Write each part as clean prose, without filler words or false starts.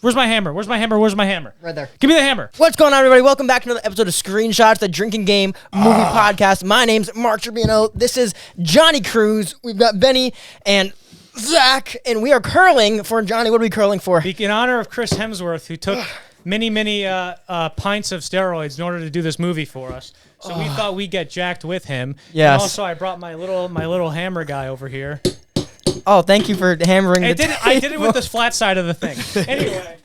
Where's my hammer? Where's my hammer? Where's my hammer? Right there. Give me the hammer. What's going on, everybody? Welcome back to another episode of Screenshots, the drinking game movie podcast. My name's Mark Tribino. This is Johnny Cruz. We've got Benny and Zach, and we are curling for Johnny. What are we curling for? In honor of Chris Hemsworth, who took many pints of steroids in order to do this movie for us. So we thought we'd get jacked with him. Yes. And also, I brought my little hammer guy over here. Oh, thank you for hammering the table. I did it with the flat side of the thing. Anyway.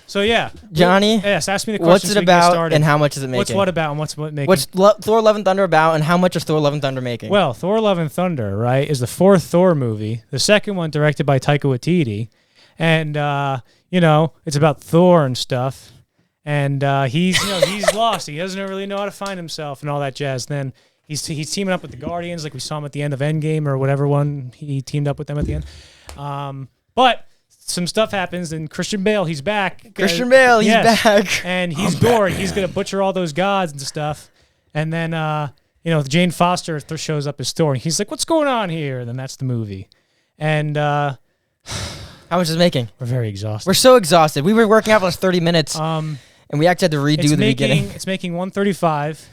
So yeah. Johnny, yes, ask me the question. what's it about and how much is it making? What's what about and what's what making? What's Thor Love and Thunder about and how much is Thor Love and Thunder making? Well, Thor Love and Thunder, right, is the fourth Thor movie. The second one directed by Taika Waititi. And, it's about Thor and stuff. And he's lost. He doesn't really know how to find himself and all that jazz. Then he's teaming up with the Guardians, like we saw him at the end of Endgame or whatever one he teamed up with them at the end. But some stuff happens, and Christian Bale, he's back. Christian Bale, he's back. And he's gory. He's going to butcher all those gods and stuff. And then, Jane Foster shows up as Thor. And he's like, what's going on here? And then that's the movie. And how much is it making? We're very exhausted. We're so exhausted. We were working out for 30 minutes, and we actually had to redo the beginning. It's making 135.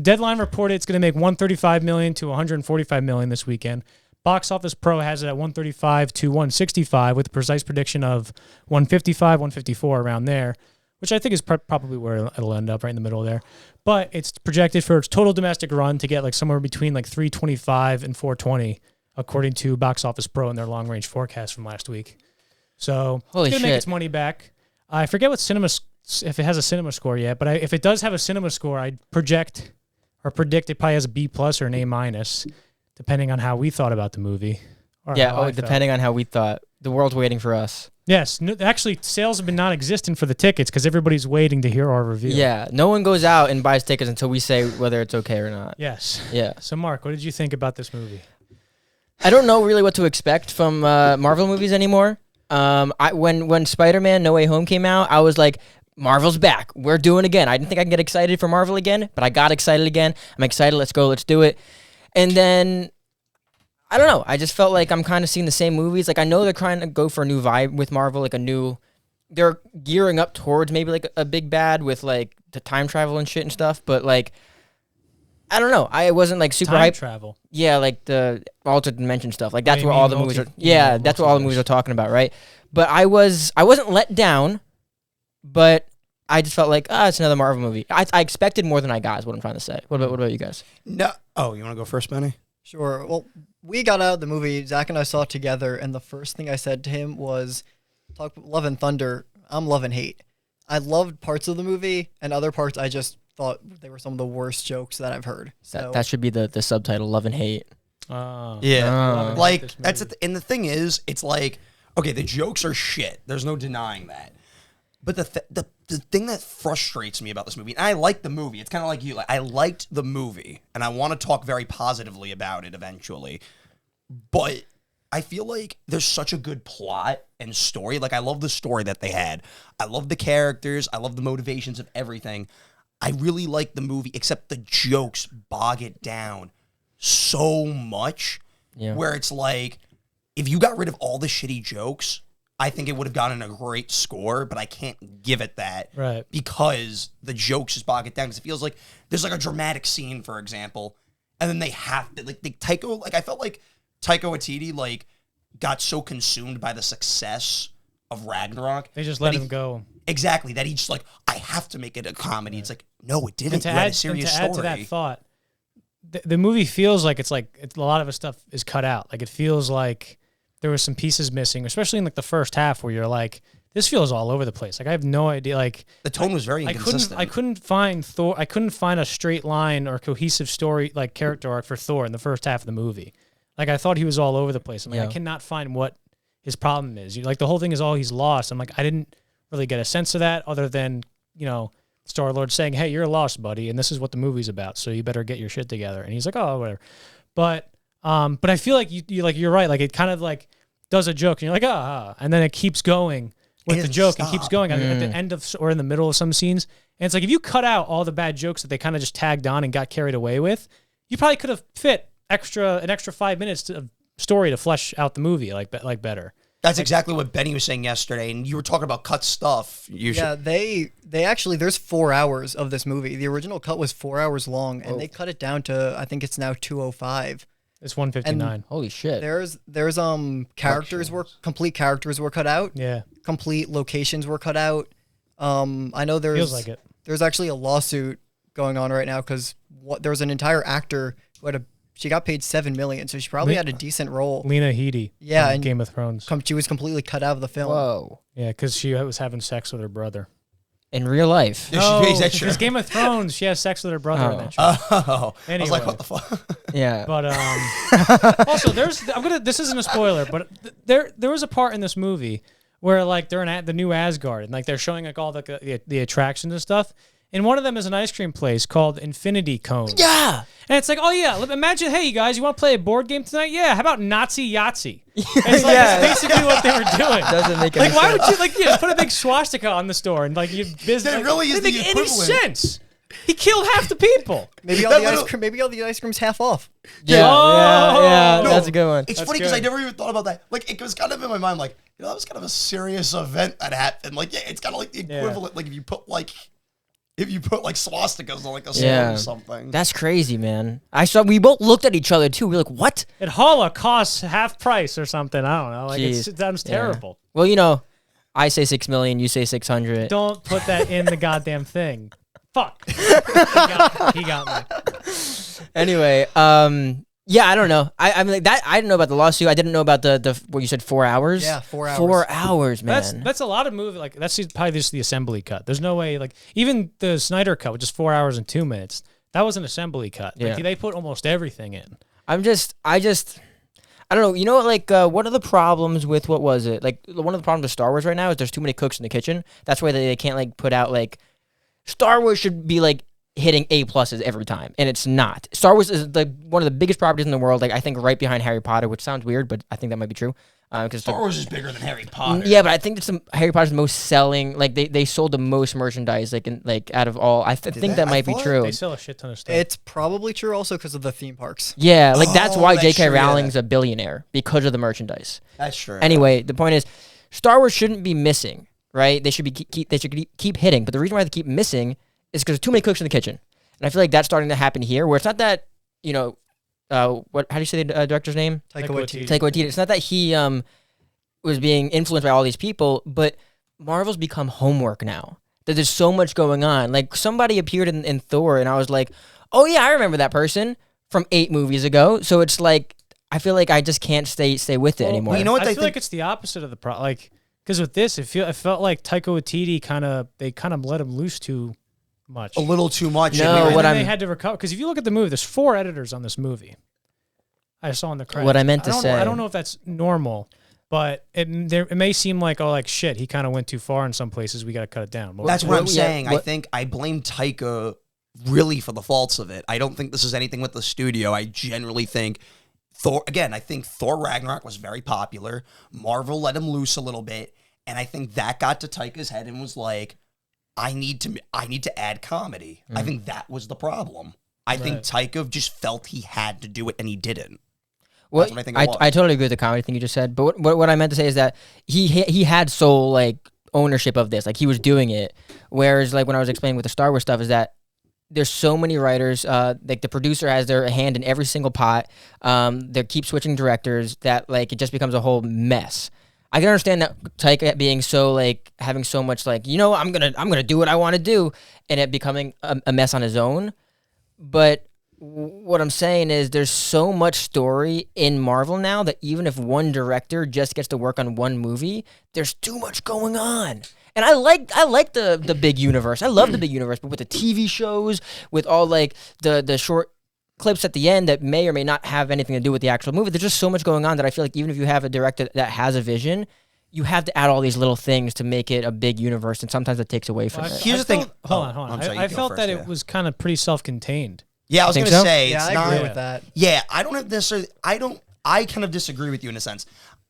Deadline reported it's going to make 135 million to 145 million this weekend. Box Office Pro has it at 135 to 165 with a precise prediction of 155, 154 around there, which I think is probably where it'll end up, right in the middle there. But it's projected for its total domestic run to get like somewhere between like 325 and 420, according to Box Office Pro and their long-range forecast from last week. So it's going to make its money back. I forget if it has a cinema score yet, but if it does have a cinema score, I'd predict it probably has a B+ or an A-, depending on how we thought about the movie. Depending on how we thought. The world's waiting for us. Yes. Actually, sales have been non-existent for the tickets because everybody's waiting to hear our review. Yeah. No one goes out and buys tickets until we say whether it's okay or not. Yes. Yeah. So, Mark, what did you think about this movie? I don't know really what to expect from Marvel movies anymore. When Spider-Man No Way Home came out, I was like, Marvel's back. We're doing it again. I didn't think I could get excited for Marvel again, but I got excited again. I'm excited. Let's go. Let's do it. And then, I don't know. I just felt like I'm kind of seeing the same movies. Like, I know they're trying to go for a new vibe with Marvel, they're gearing up towards maybe like a big bad with like the time travel and shit and stuff. But like, I don't know. I wasn't like super hyped. Time travel. Yeah, like the alternate dimension stuff. Like that's what all the movies are. Yeah, that's what all the movies are talking about, right? But I wasn't let down, but I just felt like, it's another Marvel movie. I expected more than I got is what I'm trying to say. What about you guys? No. Oh, you want to go first, Benny? Sure. Well, we got out of the movie. Zach and I saw it together, and the first thing I said to him was, "Talk Love and Thunder. I'm love and hate." I loved parts of the movie, and other parts I just thought they were some of the worst jokes that I've heard. So that should be the subtitle: Love and Hate. Yeah. Like that's and the thing is, it's like, okay, the jokes are shit. There's no denying that. But the thing that frustrates me about this movie, and I like the movie, it's kind of like you, like I liked the movie, and I want to talk very positively about it eventually, but I feel like there's such a good plot and story. Like, I love the story that they had. I love the characters. I love the motivations of everything. I really like the movie, except the jokes bog it down so much, where it's like, if you got rid of all the shitty jokes, I think it would have gotten a great score, but I can't give it that. Right. Because the jokes just bog it down. Because it feels like there's like a dramatic scene, for example, and then they have to, I felt like Taika Waititi, got so consumed by the success of Ragnarok. They just let him go. Exactly. That he just I have to make it a comedy. Right. It's like, no, it didn't. And to add to that thought, the movie feels like a lot of the stuff is cut out. Like, it feels like there were some pieces missing, especially in the first half where you're like, this feels all over the place. Like, I have no idea. Like, the tone was very inconsistent. I couldn't find Thor. I couldn't find a straight line or cohesive story, like character arc for Thor in the first half of the movie. Like, I thought he was all over the place. I'm like, I cannot find what his problem is. The whole thing is he's lost. I'm like, I didn't really get a sense of that other than, Star-Lord saying, hey, you're lost, buddy, and this is what the movie's about, so you better get your shit together. And he's like, oh, whatever. But I feel like you're right. Like, it kind of does a joke, and you're like, and then it keeps going with the joke and keeps going at the end of or in the middle of some scenes. And it's like, if you cut out all the bad jokes that they kind of just tagged on and got carried away with, you probably could have fit an extra 5 minutes of story to flesh out the movie like better. That's exactly what Benny was saying yesterday, and you were talking about cut stuff. Yeah, they actually, there's 4 hours of this movie. The original cut was 4 hours long, and they cut it down to, I think it's now 2:05. It's 1:59. Holy shit. There's complete characters were cut out. Yeah. Complete locations were cut out. I know Feels like it. there's actually a lawsuit going on right now because there was an entire actor who she got paid $7 million, so she probably had a decent role. Lena Headey. Yeah, from and Game of Thrones. She was completely cut out of the film. Whoa. Yeah, because she was having sex with her brother. In real life. Yeah, is that true? Because Game of Thrones, she has sex with her brother in that show. Oh, Anyway. I was like, what the fuck? Yeah. But also, this isn't a spoiler, but there was a part in this movie where like they're in the new Asgard and like they're showing like all the attractions and stuff. And one of them is an ice cream place called Infinity Cone. Yeah. And it's like, oh yeah, imagine, hey you guys, you want to play a board game tonight? Yeah, how about Nazi Yahtzee? It's like it's basically what they were doing. Doesn't make any like why sense. would you just put a big swastika on the store and like you business? That really is doesn't the make any equivalent. sense. He killed half the people. Maybe all the ice cream's half off. Yeah. Oh! Yeah. No, That's a good one. It's That's funny because I good. never even thought about that. Like, it was kind of in my mind, like, that was kind of a serious event that happened. Like, yeah, it's kind of like the equivalent. Like, if you put swastikas on like a sword or something. That's crazy, man. We both looked at each other too. We were like, what? At Holla costs half price or something. I don't know. Like it sounds terrible. Well, you know, I say 6 million, you say 600. Don't put that in the goddamn thing. Fuck. He got me. Anyway, yeah, I don't know. I mean, like that. I didn't know about the lawsuit. I didn't know about the what you said, 4 hours. Yeah, 4 hours. 4 hours, man. That's a lot of movie. Like that's probably just the assembly cut. There's no way. Like even the Snyder cut, which is 4 hours and 2 minutes, that was an assembly cut. Like, Yeah. they put almost everything in. I don't know. You know what? Like, what are the problems with what was it? Like, one of the problems with Star Wars right now is there's too many cooks in the kitchen. That's why they can't like put out like Star Wars should be like hitting A+ every time, and it's not. Star Wars is like one of the biggest properties in the world. Like I think right behind Harry Potter, which sounds weird, but I think that might be true. Because Star Wars is bigger than Harry Potter. yeah, but I think it's Harry Potter's most selling. Like they sold the most merchandise. Out of all, I think that might be true. They sell a shit ton of stuff. It's probably true also because of the theme parks. Yeah, like that's why that's J.K. true, yeah. Rowling's a billionaire because of the merchandise. That's true. Anyway, the point is, Star Wars shouldn't be missing, right? They should keep hitting. But the reason why they keep missing is because there's too many cooks in the kitchen, and I feel like that's starting to happen here. Where it's not that how do you say the director's name? Taika Waititi. Waititi. Taika Waititi. It's not that he was being influenced by all these people, but Marvel's become homework now. That there's so much going on. Like somebody appeared in Thor, and I was like, oh yeah, I remember that person from 8 movies ago. So it's like I feel like I just can't stay with it anymore. Well, you know what I they feel like it's the opposite of the problem. Like because with this, it felt like Taika Waititi they kind of let him loose too much. a little too much. No, And what then I'm- they had to recover because if you look at the movie, there's 4 editors on this movie. I saw in the credits. What I meant to say. I don't know if that's normal, but it may seem like shit, he kind of went too far in some places. We got to cut it down. That's what I'm yeah, saying. I think I blame Taika really for the faults of it. I don't think this is anything with the studio. I generally think Thor. Again, I think Thor Ragnarok was very popular. Marvel let him loose a little bit, and I think that got to Taika's head and was like, I need to add comedy. I think that was the problem. I think Taika just felt he had to do it, and he didn't. Well, That's what I think it was. I totally agree with the comedy thing you just said. But what I meant to say is that he had sole like ownership of this. Like he was doing it. Whereas like when I was explaining with the Star Wars stuff is that there's so many writers. Like the producer has their hand in every single pot. They keep switching directors. That like it just becomes a whole mess. I can understand that Taika being so like having so much like I'm gonna do what I want to do, and it becoming a mess on his own. But what I'm saying is there's so much story in Marvel now that even if one director just gets to work on one movie, there's too much going on. And I like the big universe. I love the big universe, but with the TV shows, with all like the short clips at the end that may or may not have anything to do with the actual movie, there's just so much going on that I feel like even if you have a director that has a vision, you have to add all these little things to make it a big universe, and sometimes it takes away from it. Here's the thing. Hold on. I'm sorry, you I go felt first, that yeah. it was kind of pretty self-contained. Yeah, I was Think gonna so? say Yeah, it's I not. agree with that. Yeah, I don't have necessarily. I kind of disagree with you in a sense.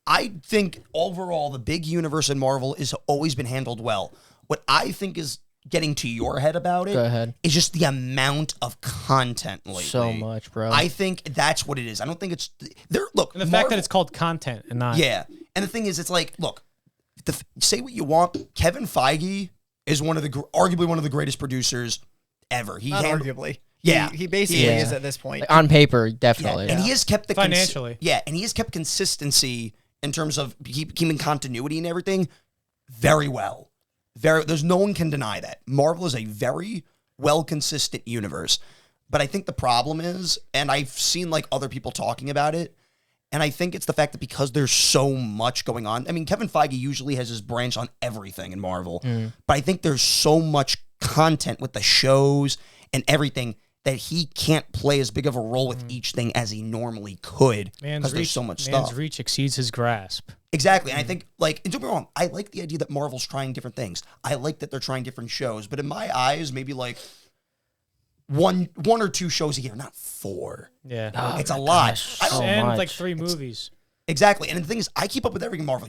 I think overall the big universe in Marvel has always been handled well. What I think is getting to your head about it Go ahead. is just the amount of content lately. So much, bro. I think that's what it is. I don't think it's there. Look, And the fact that it's called content and not yeah, And the thing is, it's like, look, say what you want. Kevin Feige is arguably one of the greatest producers ever. Not arguably. Yeah. He basically is at this point. Like, on paper, definitely. And he has kept the financially. and he has kept consistency in terms of keeping continuity and everything very well. There's no one can deny that. Marvel is a very well consistent universe. But I think the problem is, and I've seen like other people talking about it, and I think it's the fact that because there's so much going on. I mean, Kevin Feige usually has his branch on everything in Marvel, but I think there's so much content with the shows and everything that he can't play as big of a role with each thing as he normally could because there's so much stuff. Man's reach exceeds his grasp. Exactly. And I think, like, and don't get me wrong, I like the idea that Marvel's trying different things. I like that they're trying different shows, but in my eyes, maybe like one or two shows a year, not 4. Yeah. Oh, it's a lot. And much. like 3 movies. Exactly. And the thing is, I keep up with everything Marvel.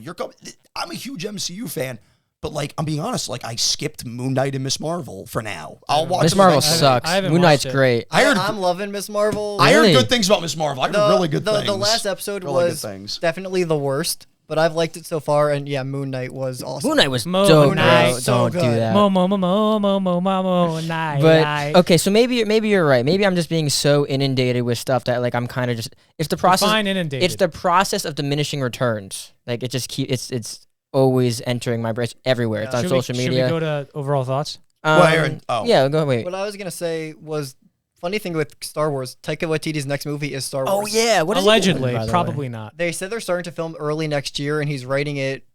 I'm a huge MCU fan, but like, I'm being honest, like I skipped Moon Knight and Miss Marvel for now. I'll watch Miss them Marvel eventually. sucks. I haven't Moon Knight's watched it. great. I'm loving Miss Marvel. I heard Really? good things about Miss Marvel. I heard really good things. The last episode Really good was things. definitely the worst, but I've liked it so far. And yeah, Moon Knight was awesome. Moon Knight was Moon dope, Knight, bro. so Don't do good. that. Mo, night. But okay, so maybe you're right. Maybe I'm just being so inundated with stuff that like I'm kind of just. It's the process. Define inundated. It's the process of diminishing returns. Like it just it's always entering my brain everywhere. It's on social media. Should we go to overall thoughts? Yeah, go wait. What I was gonna say was funny thing with Star Wars. Taika Waititi's next movie is Star Wars. Oh yeah, what is Allegedly, it doing, probably not. They said they're starting to film early next year, and he's writing it.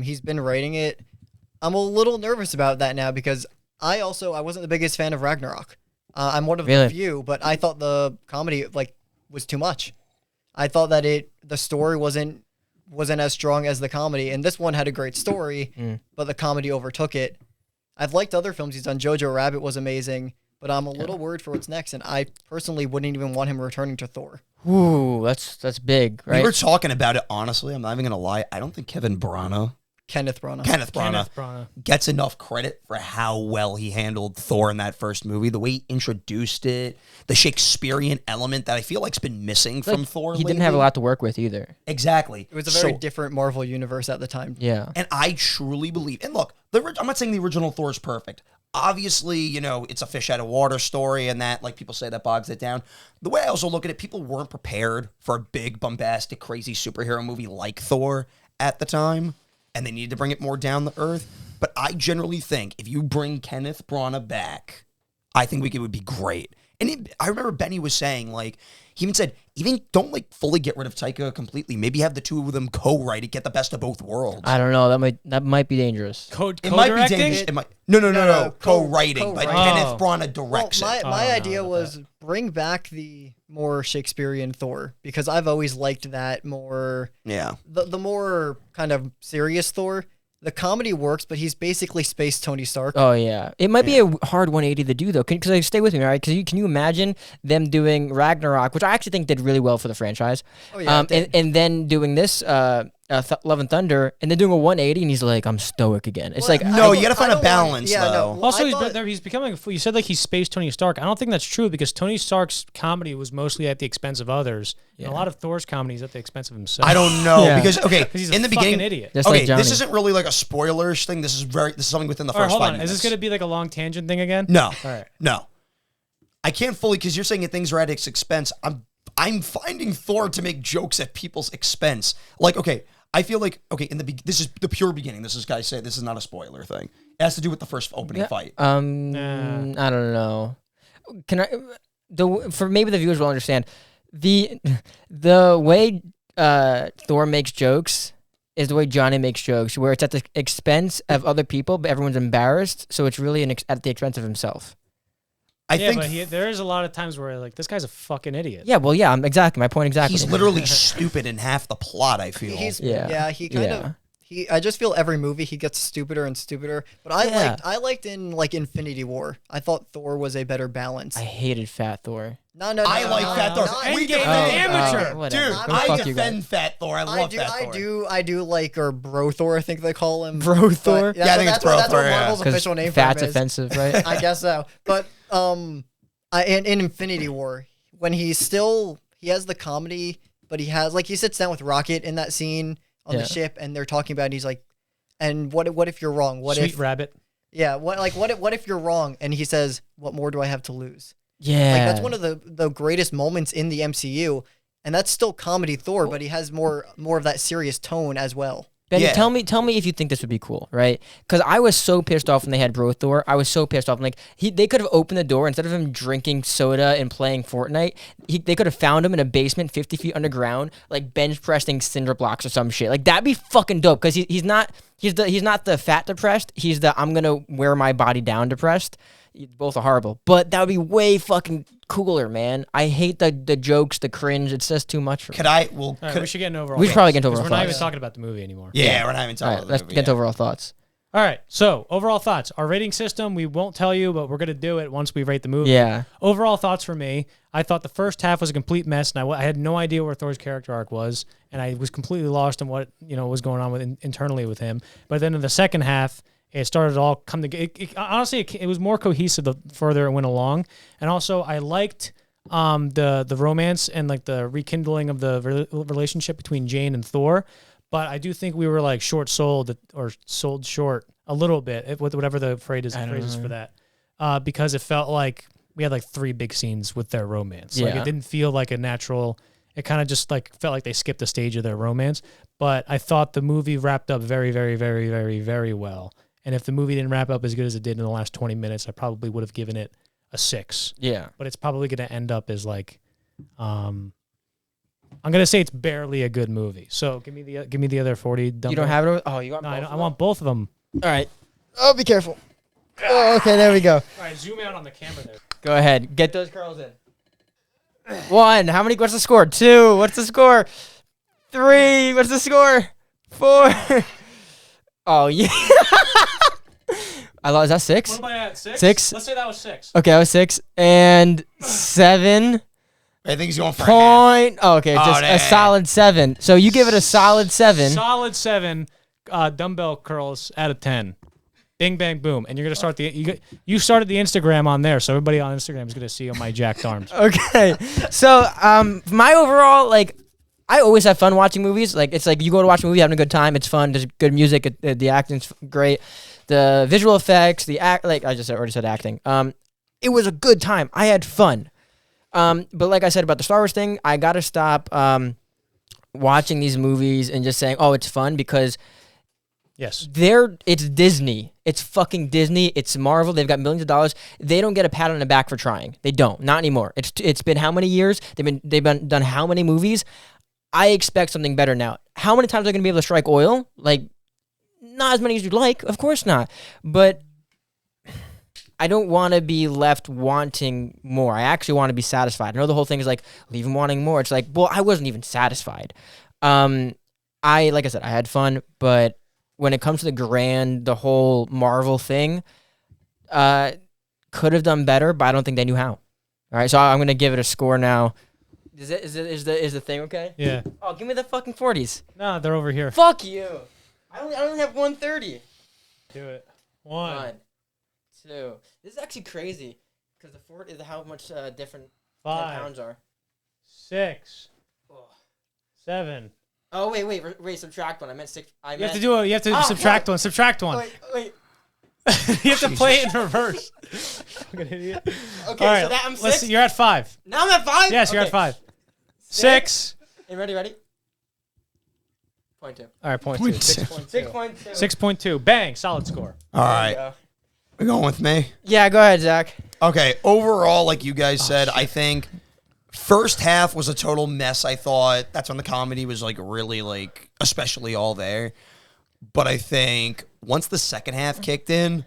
He's been writing it. I'm a little nervous about that now because I wasn't the biggest fan of Ragnarok. I'm one of the few, but I thought the comedy was too much. I thought that the story wasn't as strong as the comedy, and this one had a great story, but the comedy overtook it. I've liked other films he's done. Jojo Rabbit was amazing, but I'm a little worried for what's next, and I personally wouldn't even want him returning to Thor. Ooh, that's big, right? We were talking about it, honestly. I'm not even going to lie. I don't think Kenneth Branagh Kenneth Branagh gets enough credit for how well he handled Thor in that first movie. The way he introduced it, the Shakespearean element that I feel like's been missing from Thor. He didn't have a lot to work with either. Exactly. It was a very different Marvel universe at the time. Yeah. And I truly believe, and look, I'm not saying the original Thor is perfect. Obviously, it's a fish out of water story, and that, like people say, that bogs it down. The way I also look at it, people weren't prepared for a big, bombastic, crazy superhero movie like Thor at the time, and they needed to bring it more down to earth. But I generally think if you bring Kenneth Branagh back, I think it would be great. And I remember Benny was saying, like, he even said, don't fully get rid of Taika completely. Maybe have the two of them co-write it, get the best of both worlds. I don't know. That might be dangerous. It might be dangerous. No. Co-writing, but Kenneth Branagh directs it. My idea was that. Bring back the more Shakespearean Thor, because I've always liked that more. Yeah. The more kind of serious Thor. The comedy works, but he's basically space Tony Stark. Oh, yeah. It might be a hard 180 to do, though. Because stay with me, all right? Because can you imagine them doing Ragnarok, which I actually think did really well for the franchise, Oh, yeah, and then doing this Love and Thunder, and then doing a 180, and he's like, I'm stoic again. It's like... No, you got to find a balance, though. Also, he's becoming a fool. You said he's space Tony Stark. I don't think that's true because Tony Stark's comedy was mostly at the expense of others. Yeah. And a lot of Thor's comedy is at the expense of himself. I don't know because he's in the beginning, idiot. This isn't really like a spoilerish thing. This is something within the first 5 minutes. Is this going to be like a long tangent thing again? No. All right. No. I can't fully because you're saying that things are at its expense. I'm finding Thor to make jokes at people's expense. Like, I feel like this is the pure beginning. This is guys say this is not a spoiler thing. It has to do with the first opening fight. I don't know. For maybe the viewers will understand the way Thor makes jokes is the way Johnny makes jokes, where it's at the expense of other people, but everyone's embarrassed, so it's really at the expense of himself. I think but there is a lot of times where this guy's a fucking idiot. Yeah, well, yeah, exactly. My point exactly. He's literally stupid in half the plot, I feel. He kind of... I just feel every movie he gets stupider and stupider. But I liked in Infinity War. I thought Thor was a better balance. I hated Fat Thor. I like Fat Thor. We defend amateur, dude. I defend Fat Thor. I love Fat Thor. I do like Bro Thor. I think they call him Bro Thor. Yeah, I think it's Bro Thor. That's what Marvel's official name for him Fat's offensive, right? I guess so. But in Infinity War, when he has the comedy, but he sits down with Rocket in that scene. on the ship, and they're talking about. It, and he's like, "And what if you're wrong? What Sweet if rabbit. Yeah, what if you're wrong?" And he says, "What more do I have to lose?" Yeah. Like that's one of the greatest moments in the MCU, and that's still comedy Thor, but he has more of that serious tone as well. Benny, tell me if you think this would be cool, right? Because I was so pissed off when they had Bro Thor. I was so pissed off. Like they could have opened the door instead of him drinking soda and playing Fortnite. They could have found him in a basement 50 feet underground, like bench pressing cinder blocks or some shit. Like that'd be fucking dope. Because he's not the fat depressed. He's the I'm gonna wear my body down depressed. Both are horrible, but that would be way fucking cooler, man. I hate the jokes, the cringe. It's just too much for me. We should get an overall. We should probably get into overall We're thoughts. not even talking about the movie anymore. Yeah, we're not even talking All right, about the let's movie. get to overall thoughts. All right. So overall thoughts. Our rating system. We won't tell you, but we're gonna do it once we rate the movie. Yeah. Overall thoughts for me. I thought the first half was a complete mess, and I had no idea where Thor's character arc was, and I was completely lost in what was going on with internally with him. But then in the second half, it started to all come together. Honestly, it was more cohesive the further it went along. And also, I liked the romance and like the rekindling of the relationship between Jane and Thor. But I do think we were like short-sold or sold short a little bit, whatever the phrase is for that. Because it felt like we had like 3 big scenes with their romance. Like it didn't feel like a natural... It kind of just like felt like they skipped a stage of their romance. But I thought the movie wrapped up very, very, very, very, very well. And if the movie didn't wrap up as good as it did in the last 20 minutes, I probably would have given it a 6. Yeah. But it's probably going to end up as like, I'm going to say it's barely a good movie. So give me the other 40. You don't have it? Oh, you got No, both I want both of them. All right. Oh, be careful. Oh, okay, there we go. All right, zoom out on the camera there. Go ahead. Get those curls in. 1. What's the score? 2. What's the score? 3. What's the score? 4. Oh, yeah. Is that 6? What am I at? 6? 6? Let's say that was 6. Okay, I was 6. And 7. I think he's going for Point. Oh, okay, just a dang. solid 7. So you give it a solid 7. Solid 7 dumbbell curls out of 10. Bing, bang, boom. And you're going to start you started the Instagram on there, so everybody on Instagram is going to see all my jacked arms. Okay. So my overall, like, I always have fun watching movies. Like, it's like you go to watch a movie, having a good time. It's fun. There's good music. The acting's great. The visual effects, like I just already said acting. It was a good time. I had fun. But like I said about the Star Wars thing, I got to stop watching these movies and just saying, oh, it's fun, because yes, it's Disney. It's fucking Disney. It's Marvel. They've got millions of dollars. They don't get a pat on the back for trying. They don't. Not anymore. It's been how many years? They've been done how many movies? I expect something better now. How many times are they going to be able to strike oil? Like, not as many as you'd like. Of course not. But I don't want to be left wanting more. I actually want to be satisfied. I know the whole thing is like, leave them wanting more. It's like, well, I wasn't even satisfied. Like I said, I had fun, but when it comes to the whole Marvel thing, could have done better, but I don't think they knew how. All right, so I'm going to give it a score now. Is the thing okay? Yeah. Oh, give me the fucking 40s. No, they're over here. Fuck you. I only have 130. Do it. 1, 2. This is actually crazy, because the 40 is how much different 5 10 pounds are. 6, 7. Oh wait! Subtract 1. I meant 6. You have to subtract 1. Subtract 1. Wait. You have to play it in reverse. Fucking idiot. Okay, All right, so that I'm 6. You're at 5. Now I'm at 5. Yes, you're at 5. 6. You ready? 0.2. All right, point 2. 6.2. 6.2. 6.2. Bang. Solid score. All right. We're going with me? Yeah, go ahead, Zach. Okay, overall, like you guys said, I think first half was a total mess, I thought. That's when the comedy was, like, really, like, especially all there. But I think once the second half kicked in,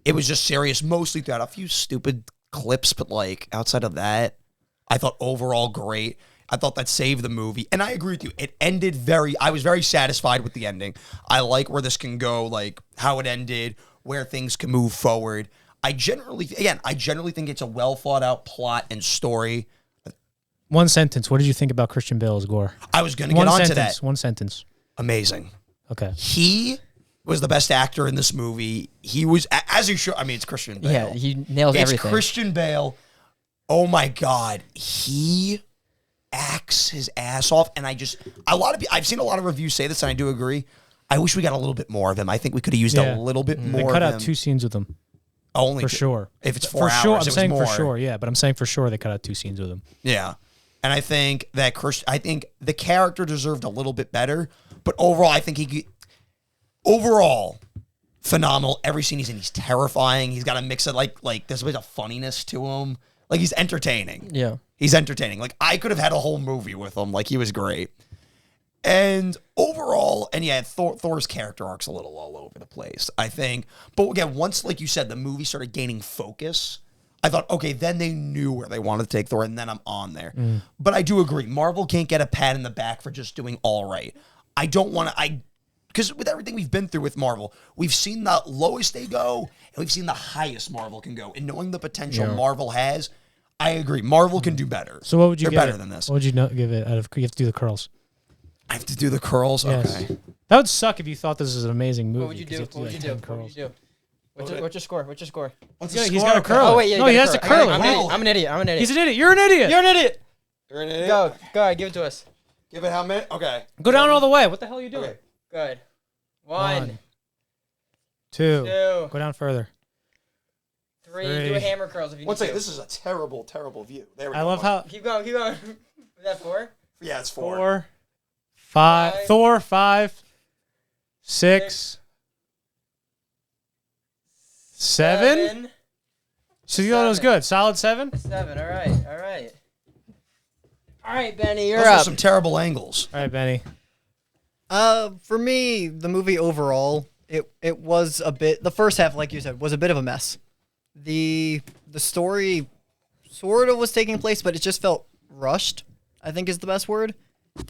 it was just serious, mostly throughout a few stupid clips, but, like, outside of that, I thought overall great. I thought that saved the movie. And I agree with you. It ended I was very satisfied with the ending. I like where this can go, like, how it ended, where things can move forward. I generally think it's a well thought out plot and story. One sentence. What did you think about Christian Bale's gore? I was going to get onto that. One sentence. Amazing. Okay. He was the best actor in this movie. He was, as you should. I mean, it's Christian Bale. Yeah, he nails everything. It's Christian Bale. Oh my God. He acts his ass off, and I've seen a lot of reviews say this, and I do agree. I wish we got a little bit more of him. I think we could have used a little bit more. They cut of out him. 2 scenes with him. Only for sure. If it's 4 for hours, sure, I'm it was saying more. for sure, yeah. But I'm saying for sure they cut out 2 scenes with him. Yeah, and I think that I think the character deserved a little bit better, but overall, I think overall, phenomenal. Every scene he's in, he's terrifying. He's got a mix of like there's a bit of funniness to him. Like he's entertaining. Yeah, he's entertaining. Like I could have had a whole movie with him. Like he was great. And overall, and yeah, Thor's character arc's a little all over the place, I think. But again, once, like you said, the movie started gaining focus, I thought, okay, then they knew where they wanted to take Thor, and then I'm on there. But I do agree, Marvel can't get a pat in the back for just doing all right. I don't want to, because with everything we've been through with Marvel, we've seen the lowest they go, and we've seen the highest Marvel can go. And knowing the potential Marvel has, I agree, Marvel can do better. So what would you They're give better it? than this. What would you give it out of? You have to do the curls. I have to do the curls? Yes. Okay. That would suck if you thought this was an amazing movie. What would you do? What would you do? What's your score? What's your score? He's got to curl. Oh wait, yeah. No, he has to curl it. I'm an idiot. He's an idiot. You're an idiot. You're an idiot. You're an idiot? Go ahead, give it to us. Give it how many? Okay. Go down all the way. What the hell are you doing? Okay. Go ahead. 1, 2. 2. Go down further. 3. Do a hammer curls if you need One second, to. this is a terrible, terrible view. There we go. I love how. Keep going. Is that 4? Yeah, it's 4. 4, 5. Thor 5, 6, 7. So you thought it was good. Solid 7. 7. All right. All right, Benny, you're Those up. are some terrible angles. All right, Benny. For me, the movie overall, it was a bit. The first half, like you said, was a bit of a mess. The story sort of was taking place, but it just felt rushed, I think is the best word.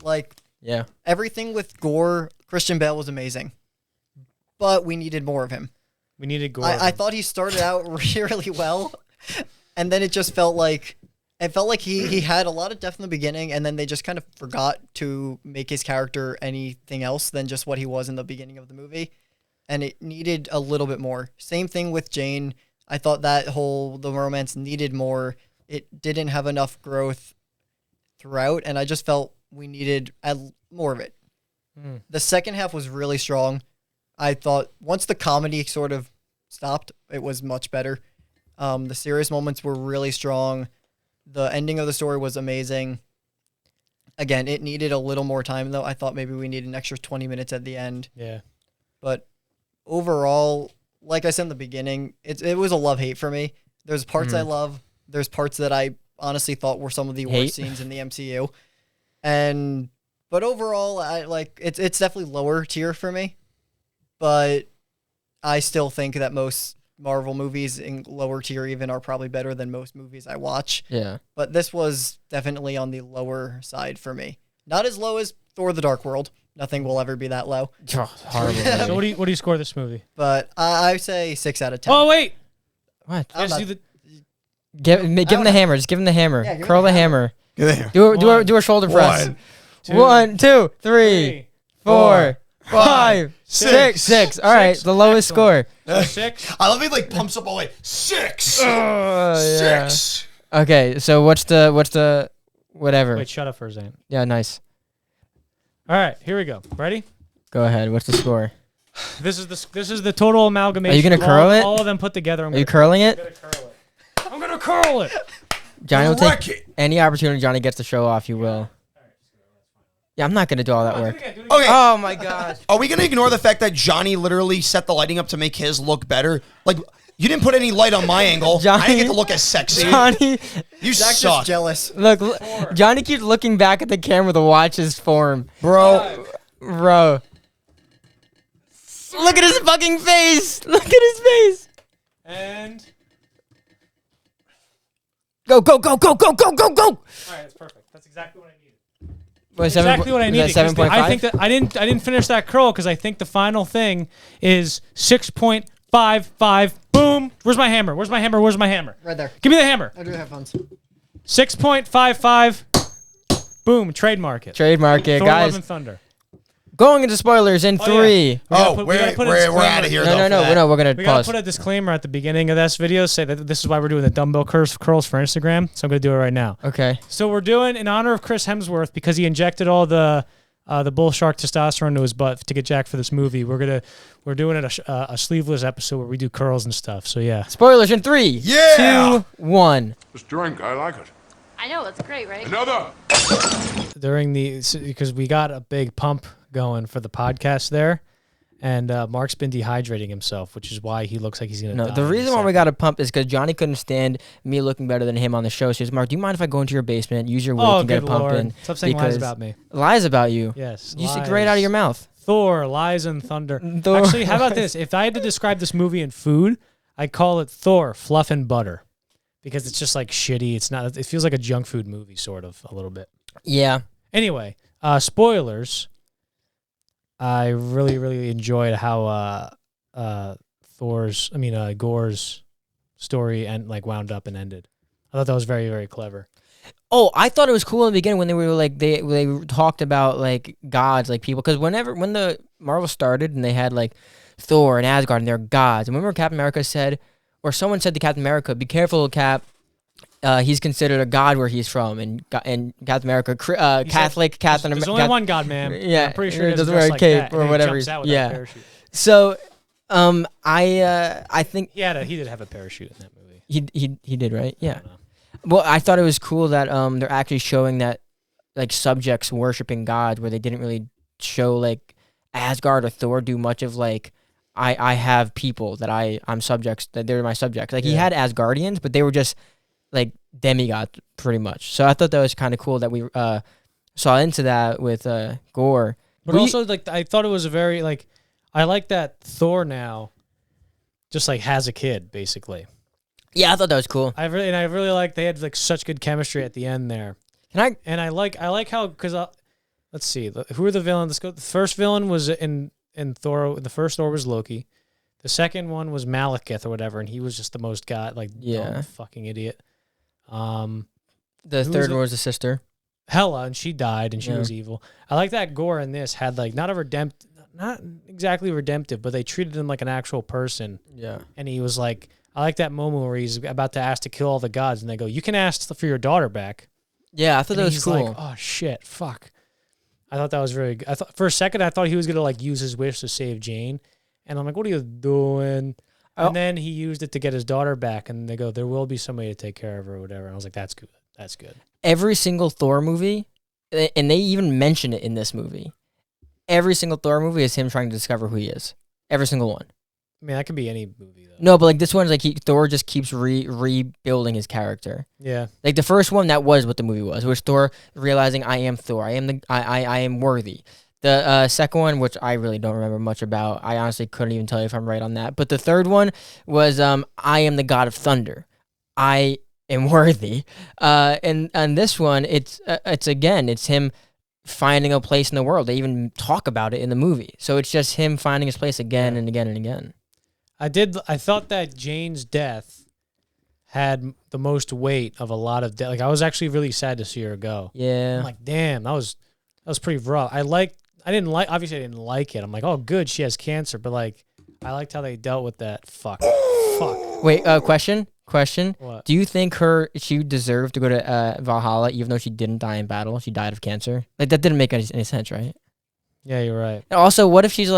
Like, Yeah. everything with Gore, Christian Bale was amazing, but we needed more of him. We needed Gore. I thought he started out really well, and then it just felt like he had a lot of depth in the beginning, and then they just kind of forgot to make his character anything else than just what he was in the beginning of the movie, and it needed a little bit more. Same thing with Jane. I thought the romance needed more. It didn't have enough growth throughout, and I just felt we needed more of it. The second half was really strong. I thought once the comedy sort of stopped, it was much better. The serious moments were really strong. The ending of the story was amazing. Again, it needed a little more time, though. I thought maybe we needed an extra 20 minutes at the end. Yeah. But overall, like I said in the beginning, it was a love-hate for me. There's parts I love. There's parts that I honestly thought were some of the worst scenes in the MCU. But overall, it's definitely lower tier for me. But I still think that most Marvel movies in lower tier even are probably better than most movies I watch. Yeah. But this was definitely on the lower side for me. Not as low as Thor: The Dark World. Nothing will ever be that low. Horrible. So what do you score this movie? But I say 6 out of 10. Oh wait. What? I'm not- Give him the hammer. Just give him the hammer. Yeah, give him Curl the the hammer. There. Do a shoulder press. 1, 2, 3, 4, 5, 6. All right, the lowest score. 6. I love it. Like pumps up all the way. 6. Yeah. 6. Okay, so what's the whatever? Wait, shut up for a second. Yeah, nice. All right, here we go. Ready? Go ahead. What's the score? This is the total amalgamation. Are you gonna of curl it? All of them put together. Are you curling it? I'm gonna curl it. Johnny will Wreck take it. any opportunity Johnny gets to show off. You will. Yeah, I'm not gonna do all that work. Okay. Oh my gosh. Are we gonna ignore the fact that Johnny literally set the lighting up to make his look better? Like, you didn't put any light on my angle. I didn't get to look as sexy. Johnny, You Zach's suck, just jealous. look, Johnny keeps looking back at the camera to watch his form. bro. Bro. Look at his fucking face. Look at his face. And Go. all right, that's perfect. That's exactly what I needed. What, Exactly what I needed. 7.5? I think that I didn't finish that curl because I think the final thing is 6.55. Boom. Where's my hammer? Where's my hammer? Right there. Give me the hammer. I do have headphones. 6.55. Boom. Trademark it. Trademark it, Thor: Love guys. and Thunder. Going into spoilers in Oh, yeah. 3. We're out of here. No, we're gonna We gotta pause. put a disclaimer at the beginning of this video, say that this is why we're doing the dumbbell curls for Instagram. So I'm gonna do it right now. Okay. So we're doing in honor of Chris Hemsworth because he injected all the bull shark testosterone into his butt to get jacked for this movie. We're doing it a sleeveless episode where we do curls and stuff. So yeah. Spoilers in 3, Yeah! 2, 1. This drink, I like it. I know, it's great, right? Another. Because we got a big pump going for the podcast there, and Mark's been dehydrating himself, which is why he looks like he's gonna. No, die the in a reason why we second. got a pump is because Johnny couldn't stand me looking better than him on the show. So he goes, Mark, do you mind if I go into your basement, use your wig, Oh, and get good a pump Lord. in? Stop saying lies Because- about me. Lies about you. Yes. You said right out of your mouth. Thor, lies and thunder. Thor, Actually, how about this? If I had to describe this movie in food, I'd call it Thor, fluff and butter. Because it's just like shitty. It's not. It feels like a junk food movie, sort of, a little bit. Yeah. Anyway, spoilers. I really, really enjoyed how Gore's story and wound up and ended. I thought that was very, very clever. Oh, I thought it was cool in the beginning when they were like they talked about like gods, like people, because when the Marvel started and they had like Thor and Asgard and they're gods. And remember Captain America said, or someone said to Captain America, "Be careful, Cap. He's considered a god where he's from." And Captain America, Catholic Captain There's America. only one God, man. Yeah, I'm pretty sure he doesn't doesn't wear dress a like cape that, or and he whatever jumps he's- out with yeah. that parachute. So, I think He did have a parachute in that movie. he did, right? I Yeah. don't know. Well, I thought it was cool that they're actually showing that like subjects worshiping gods, where they didn't really show like Asgard or Thor do much of like I have people that I'm subjects, that they're my subjects. Like he Yeah. had Asgardians, but they were just like demigods pretty much. So I thought that was kind of cool that we saw into that with Gore. But also, I thought it was a very I like that Thor now, just has a kid basically. Yeah, I thought that was cool. I really like they had such good chemistry at the end there. I like how because let's see who are the villains. Let's go. The first villain was in Thor. The first Thor was Loki. The second one was Malekith or whatever, and he was just the most dumb fucking idiot. The who third was one was the sister. Hela, and she died, and she Yeah. was evil. I like that Gore in this had not exactly redemptive, but they treated him like an actual person. Yeah. And he was I like that moment where he's about to ask to kill all the gods, and they go, "You can ask for your daughter back." Yeah, I thought And that was he's cool. like, "Oh shit, fuck." I thought that was very good. I thought for a second I thought he was gonna use his wish to save Jane, and I'm like, "What are you doing?" Oh. And then he used it to get his daughter back, and they go, "There will be somebody to take care of her or whatever." And I was like, "That's good. That's good." Every single Thor movie, and they even mention it in this movie, every single Thor movie is him trying to discover who he is. Every single one. I mean, that could be any movie though. No, but this one's Thor just keeps rebuilding his character. Yeah. The first one, that was what the movie was. It was Thor realizing, I am Thor. I am worthy. The second one, which I really don't remember much about, I honestly couldn't even tell you if I'm right on that. But the third one was I am the god of thunder. I am worthy. And this one, it's him finding a place in the world. They even talk about it in the movie. So it's just him finding his place again and again and again. I thought that Jane's death had the most weight of a lot of death. I was actually really sad to see her go. Yeah. I'm like, damn, that was pretty rough. Obviously I didn't like it. I'm like, oh, good, she has cancer, but I liked how they dealt with that. Fuck. Wait, question. What? Do you think she deserved to go to Valhalla even though she didn't die in battle? She died of cancer. That didn't make any sense, right? Yeah, you're right. And also, what if she's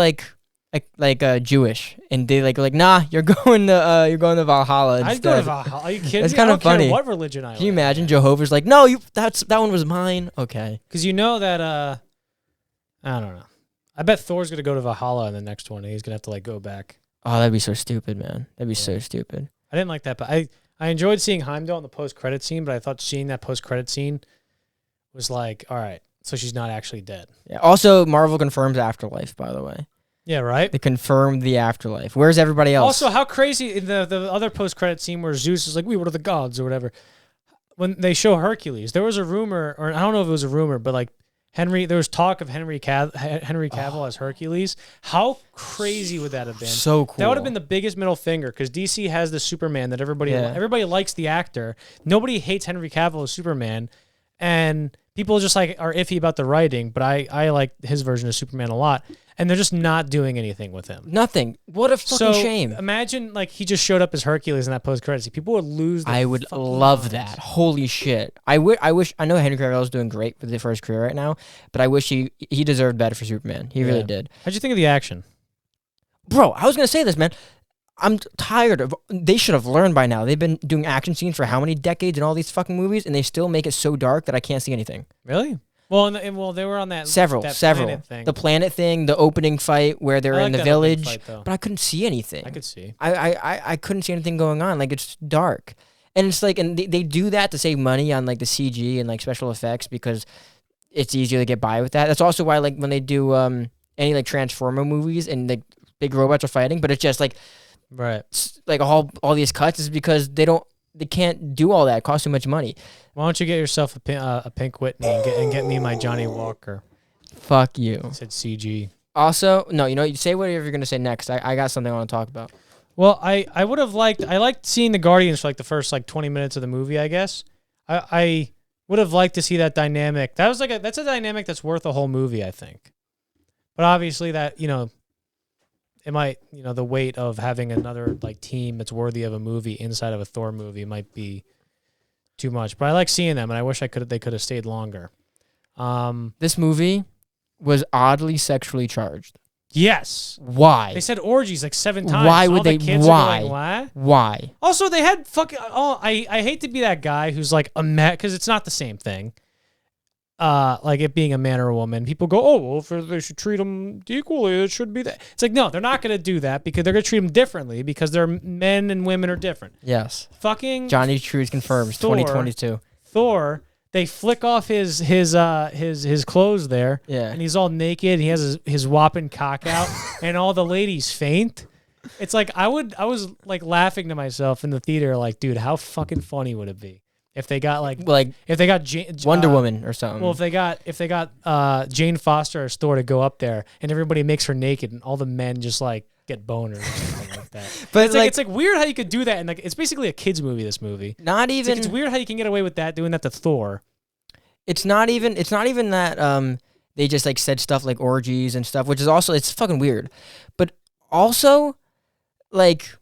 Jewish and they nah, you're going to Valhalla instead. I'd go to Valhalla. Are you kidding It's me? kinda I don't care funny. what religion I Can you am. imagine Jehovah's no, that one was mine. Okay. Because you know that I don't know. I bet Thor's gonna go to Valhalla in the next one, and he's gonna have to go back. Oh, that'd be so stupid, man. That'd be so stupid. I didn't like that, but I enjoyed seeing Heimdall in the post-credit scene, but I thought seeing that post-credit scene was all right, so she's not actually dead. Yeah. Also, Marvel confirms afterlife, by the way. Yeah, right? They confirmed the afterlife. Where's everybody else? Also, how crazy in the other post-credit scene where Zeus is like, "We were the gods" or whatever. When they show Hercules, there was a rumor, or I don't know if it was a rumor, but there was talk of Henry Cavill as Hercules. How crazy would that have been? So cool. That would have been the biggest middle finger because DC has the Superman that everybody likes the actor. Nobody hates Henry Cavill as Superman, people just like are iffy about the writing, but I like his version of Superman a lot, and they're just not doing anything with him. Nothing. What a fucking shame. Imagine like he just showed up as Hercules in that post credits. People would lose. I would love that. Holy shit. I wish. I know Henry Cavill's doing great for his career right now, but I wish he deserved better for Superman. He really did. How'd you think of the action? Bro, I was gonna say this, man. I'm tired of. They should have learned by now. They've been doing action scenes for how many decades in all these fucking movies, and they still make it so dark that I can't see anything. Really? Well, well, they were on that several. Planet thing. The planet thing, the opening fight where they're in the village, fight, but I couldn't see anything. I could see. I couldn't see anything going on. Like it's dark, and it's like, and they do that to save money on like the CG and like special effects because it's easier to get by with that. That's also why like when they do any like Transformer movies and like big robots are fighting, but it's just like. Right. Like all these cuts is because they can't do all that. It costs too much money. Why don't you get yourself a pink Whitney and get me my Johnny Walker? Fuck you. I said CG. Also, no, you say whatever you're gonna say next. I got something I want to talk about. Well, I would have liked seeing the Guardians for like the first like 20 minutes of the movie, I guess. I would have liked to see that dynamic. That's a dynamic that's worth a whole movie, I think. But obviously that, it might, the weight of having another like team that's worthy of a movie inside of a Thor movie might be too much. But I like seeing them, and I wish they could have stayed longer. This movie was oddly sexually charged. Yes. Why? They said orgies like 7 times. Why would they? Why? Like, why? Also, they had fucking. Oh, I hate to be that guy who's like a man because it's not the same thing. Like it being a man or a woman, people go, oh, well, if they should treat them equally, it should be that. It's like, no, they're not going to do that because they're going to treat them differently because they're men and women are different. Yes. Fucking Johnny Cruz confirms Thor, 2022. Thor, they flick off his clothes there, and he's all naked. And he has his whopping cock out, and all the ladies faint. It's like I was like laughing to myself in the theater, like, dude, how fucking funny would it be? If they got if they got Wonder Woman or something. Well, if they got Jane Foster or Thor to go up there and everybody makes her naked and all the men just like get boners or something like that. But it's like weird how you could do that, and like it's basically a kids movie. This movie, not even. It's weird how you can get away with that doing that to Thor. It's not even that they just like said stuff like orgies and stuff, which is also it's fucking weird, but also like.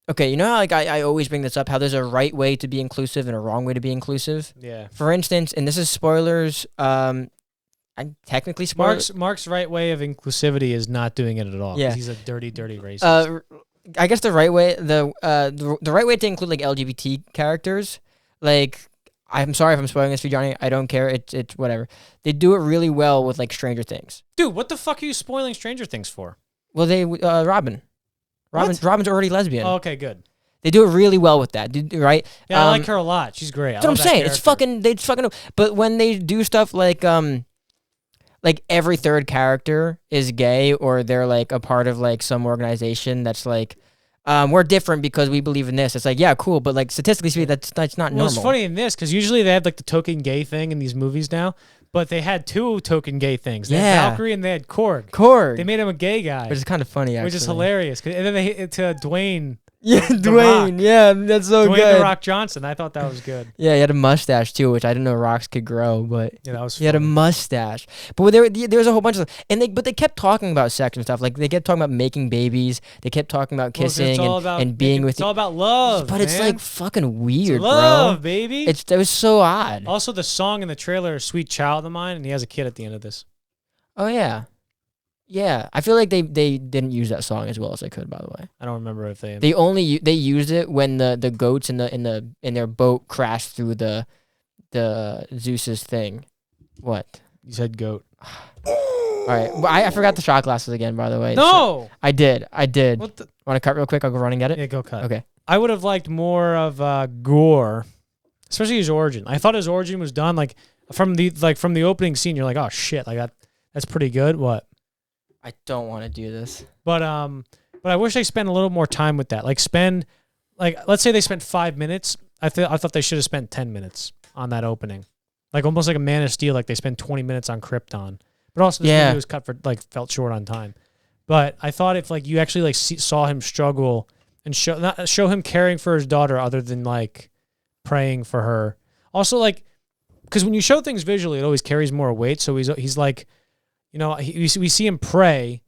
Okay, you know how like I always bring this up, how there's a right way to be inclusive and a wrong way to be inclusive? Yeah. For instance, and this is spoilers, I'm technically spoilers. Mark's right way of inclusivity is not doing it at all. Yeah. He's a dirty, dirty racist. I guess the right way, the right way to include like LGBT characters, like, I'm sorry if I'm spoiling this for you, Johnny. I don't care. It's whatever. They do it really well with like Stranger Things. Dude, what the fuck are you spoiling Stranger Things for? Well, Robin. Robin's already lesbian. Oh, okay, good. They do it really well with that, right? Yeah, I like her a lot. She's great. That's what I'm saying. It's fucking. They fucking. But when they do stuff like every third character is gay, or they're like a part of like some organization that's like, we're different because we believe in this. It's like, yeah, cool, but like statistically speaking, that's not normal. Well, it's funny in this because usually they have like the token gay thing in these movies now. But they had 2 token gay things. They had Valkyrie and they had Korg. They made him a gay guy. Which is kind of funny, actually. Which is hilarious. And then they hit to Dwayne. Yeah, Dwayne. Yeah, that's so good. Dwayne The Rock Johnson. I thought that was good. Yeah, he had a mustache, too, which I didn't know rocks could grow. But yeah, that was he had a mustache. But there was a whole bunch of stuff. But they kept talking about sex and stuff. Like, they kept talking about making babies. They kept talking about kissing and being with... It's all about love, But it's, like, fucking weird, it's love, bro. baby. It was so odd. Also, the song in the trailer is Sweet Child of Mine, and he has a kid at the end of this. Oh, yeah. Yeah, I feel like they didn't use that song as well as they could. By the way, I don't remember if they they used it when the goats in their boat crashed through the Zeus's thing. What? You said goat. All right, well, I forgot the shot glasses again. By the way, no, so I did. Want to cut real quick? I'll go run and get it. Yeah, go cut. Okay. I would have liked more of Gore, especially his origin. I thought his origin was done like from the opening scene. You're like, oh shit, like that's pretty good. What? I don't want to do this. But I wish they spent a little more time with that. Let's say they spent 5 minutes. I thought they should have spent 10 minutes on that opening. Like almost like a Man of Steel, like they spent 20 minutes on Krypton. But also this movie was cut for felt short on time. But I thought if you actually saw him struggle and show him caring for his daughter other than praying for her. Also because when you show things visually, it always carries more weight. So he's like, you know, we see him pray,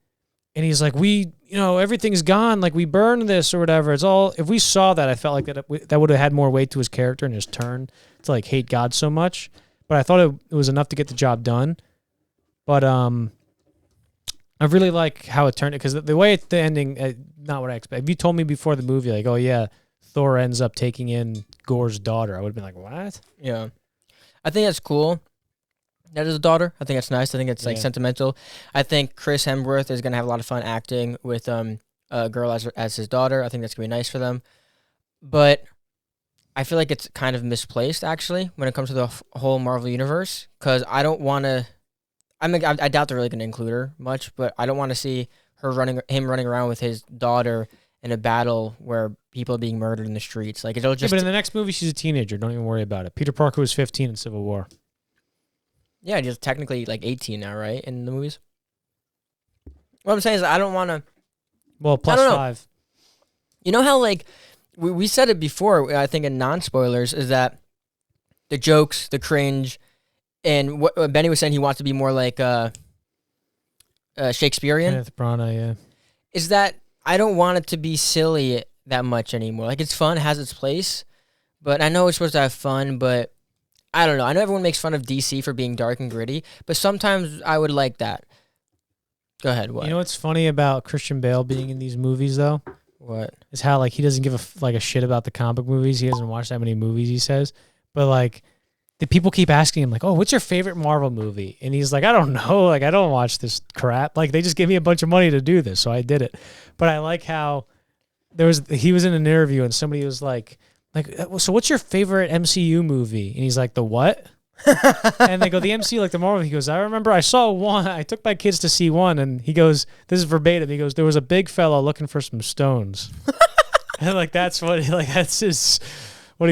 and he's like, everything's gone, like we burned this or whatever. It's all. If we saw that, I felt like that would have had more weight to his character and his turn to like hate God so much. But I thought it was enough to get the job done. But I really like how it turned, because the way the ending, not what I expect. If you told me before the movie, like, oh yeah, Thor ends up taking in Gore's daughter, I would have been like, what? Yeah. I think that's cool. That is a daughter. I think that's nice. I think it's like sentimental. I think Chris Hemsworth is gonna have a lot of fun acting with a girl as his daughter. I think that's gonna be nice for them. But I feel like it's kind of misplaced actually when it comes to the whole Marvel universe, because I don't want to. I doubt they're really gonna include her much, but I don't want to see him running around with his daughter in a battle where people are being murdered in the streets. Like it'll just. Yeah, but in the next movie, she's a teenager. Don't even worry about it. Peter Parker was 15 in Civil War. Yeah, just technically like 18 now, right? In the movies. What I'm saying is, I don't want to. Well, plus 5. You know how like we said it before. I think in non-spoilers is that the jokes, the cringe, and what Benny was saying, he wants to be more like Shakespearean. Kenneth Branagh, yeah. Is that I don't want it to be silly that much anymore. Like it's fun, it has its place, but I know it's supposed to have fun, but. I don't know. I know everyone makes fun of DC for being dark and gritty, but sometimes I would like that. Go ahead. What? You know what's funny about Christian Bale being in these movies, though? What? Is how like he doesn't give a shit about the comic movies. He doesn't watch that many movies, he says. But like the people keep asking him like, "Oh, what's your favorite Marvel movie?" And he's like, "I don't know. Like I don't watch this crap. Like they just gave me a bunch of money to do this, so I did it." But I like how he was in an interview and somebody was like, so what's your favorite MCU movie? And he's like, the what? And they go, the MCU, like the Marvel. He goes, I remember I saw one. I took my kids to see one. And he goes, this is verbatim. He goes, there was a big fella looking for some stones. And like, that's what he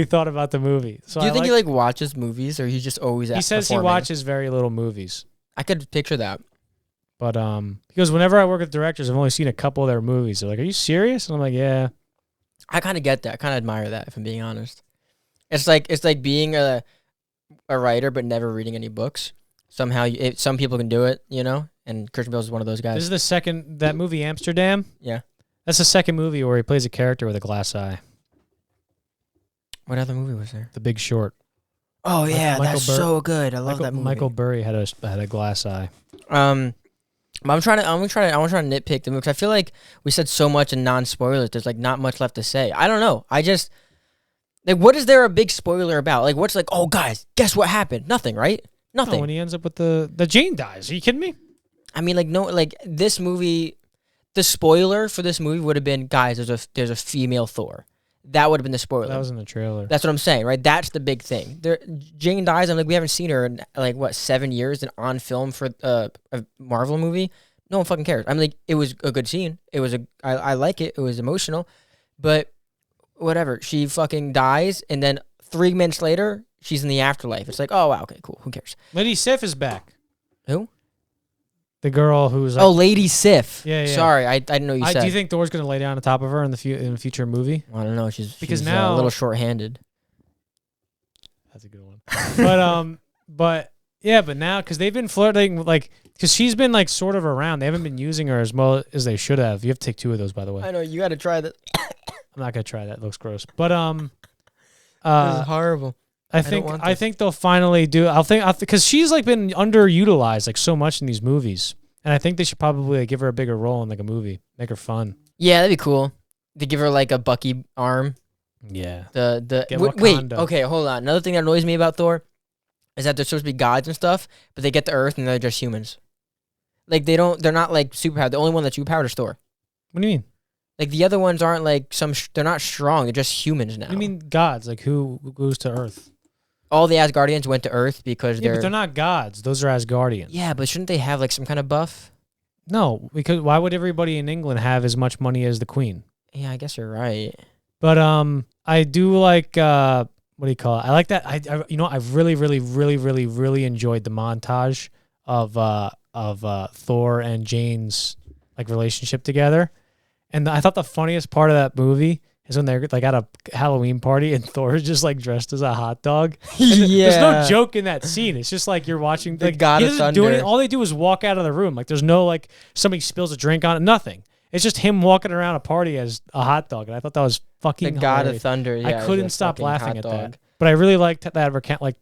thought about the movie. So do you think he like watches movies, or he just always he says performing? He watches very little movies. I could picture that. But he goes, whenever I work with directors, I've only seen a couple of their movies. They're like, are you serious? And I'm like, yeah. I kind of get that. I kind of admire that, if I'm being honest. It's like being a writer but never reading any books. Somehow, some people can do it, you know. And Christian Bale is one of those guys. This is that movie Amsterdam. Yeah, that's the second movie where he plays a character with a glass eye. What other movie was there? The Big Short. Oh yeah, that's so good. I love that movie. Michael Burry had a glass eye. I want to nitpick the movie, because I feel like we said so much in non-spoilers. There's like not much left to say. I don't know. I just like, what is there a big spoiler about? Like, what's like, oh guys, guess what happened? Nothing, right? Nothing. No, when he ends up with the Jane dies. Are you kidding me? I mean, like no, like this movie. The spoiler for this movie would have been, guys, there's a female Thor. That would have been the spoiler. That was in the trailer. That's what I'm saying, right? That's the big thing. Jane dies. I'm like, we haven't seen her in like what 7 years and on film for a Marvel movie. No one fucking cares. I'm like, it was a good scene. I like it. It was emotional, but whatever. She fucking dies, and then 3 minutes later, she's in the afterlife. It's like, oh wow, okay, cool. Who cares? Lady Sif is back. Who? The girl who's like, Lady Sif. Yeah. Sorry, I didn't know you said. Do you think Thor's gonna lay down on top of her in the future movie? I don't know. She's now a little short-handed. That's a good one. but now because they've been flirting because she's been like sort of around. They haven't been using her as well as they should have. You have to take 2 of those, by the way. I know you got to try that. I'm not gonna try that. It looks gross. But this is horrible. I think they'll finally do. Because she's like been underutilized like so much in these movies, and I think they should probably like, give her a bigger role in like a movie, make her fun. Yeah, that'd be cool. To give her like a Bucky arm. Yeah. Wait. Okay, hold on. Another thing that annoys me about Thor is that they're supposed to be gods and stuff, but they get to Earth and they're just humans. Like they're not like superpowered. The only one that's superpowered is Thor. What do you mean? Like the other ones aren't like they're not strong. They're just humans now. What do you mean gods? Like who goes to Earth? All the Asgardians went to Earth because but they're not gods. Those are Asgardians. Yeah, but shouldn't they have like some kind of buff? No, because why would everybody in England have as much money as the Queen? Yeah, I guess you're right. But I do like what do you call it? I like that. I've really, really, really, really, really enjoyed the montage of Thor and Jane's like relationship together. And I thought the funniest part of that movie is when they're like at a Halloween party and Thor is just like dressed as a hot dog. Yeah. There's no joke in that scene. It's just like you're watching. The Like, God he of doesn't do Thunder. anything. All they do is walk out of the room. Like there's no like somebody spills a drink on it. Nothing. It's just him walking around a party as a hot dog, and I thought that was fucking. The God of hilarious. Thunder. Yeah, I is couldn't a stop fucking laughing hot at dog. that. But I really liked that recount, like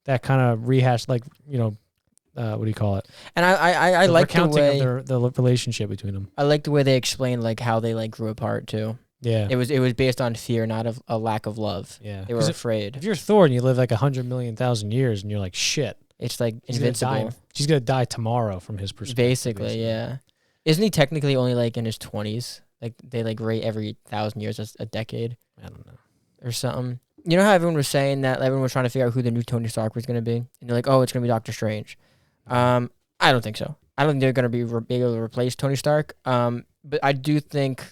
that kind of rehash, like what do you call it? And I The like the recounting way of the relationship between them. I like the way they explained like how they like grew apart too. Yeah, It was based on fear, not of a lack of love. yeah. They were 'Cause afraid. if you're Thor and you live like 100,000,000 years, and you're like shit, It's like he's gonna die. invincible. She's gonna die tomorrow from his perspective. Basically, yeah. Isn't he technically only like in his 20s? Like they like rate every 1,000 years as a decade I don't know. or something. You know how everyone was saying that everyone was trying to figure out who the new Tony Stark was going to be, and they're like, "Oh, it's going to be Doctor Strange." I don't think so. I don't think they're going to be able to replace Tony Stark. But I do think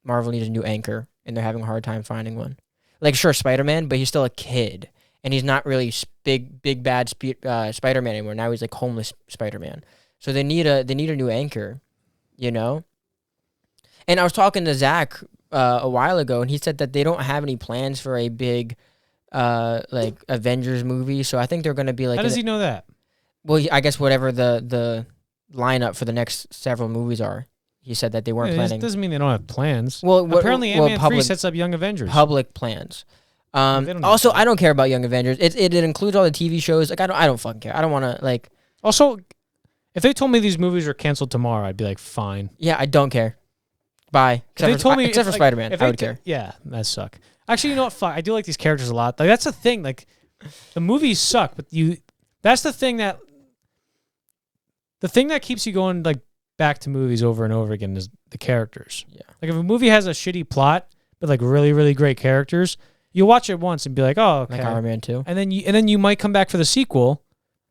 Marvel needs a new anchor, and they're having a hard time finding one. Like, sure, Spider-Man, but he's still a kid, and he's not really big bad Spider-Man anymore. Now he's like homeless Spider-Man. So they need a new anchor, you know. And I was talking to Zach a while ago, and he said that they don't have any plans for a big like Avengers movie. So I think they're going to be like. How does he know that? Well, I guess whatever the lineup for the next several movies are. He said that they weren't It planning. doesn't mean they don't have plans. Well, Apparently, Ant-Man 3 sets up Young Avengers. public plans. They don't have Also, plans. I don't care about Young Avengers. It includes all the TV shows. Like I don't fucking care. I don't want to like. Also, if they told me these movies were canceled tomorrow, I'd be like, fine. Yeah, I don't care. Bye. If Except for like, Spider-Man, if I they would care. Yeah, that suck. Actually, you know what? Fuck, I do like these characters a lot. Like that's the thing. Like the movies suck, but that's the thing that keeps you going like back to movies over and over again is the characters. Yeah. Like if a movie has a shitty plot but like really really great characters, you watch it once and be like, oh, okay. Like Iron Man 2. And then you might come back for the sequel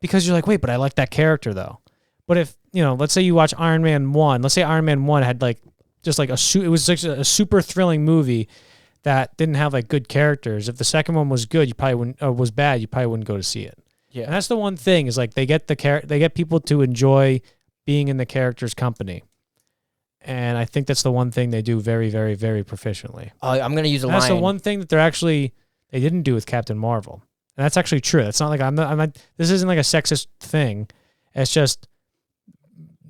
because you're like, wait, but I like that character though. But if, let's say you watch Iron Man 1, let's say Iron Man 1 had like just like it was like a super thrilling movie that didn't have like good characters. If the second one was good, you probably wouldn't, or was bad, you probably wouldn't go to see it. Yeah. And that's the one thing is like they get people to enjoy being in the character's company. And I think that's the one thing they do very, very, very proficiently. I'm going to use a line. That's the one thing that they didn't do with Captain Marvel. And that's actually true. It's not like I'm not, this isn't like a sexist thing. It's just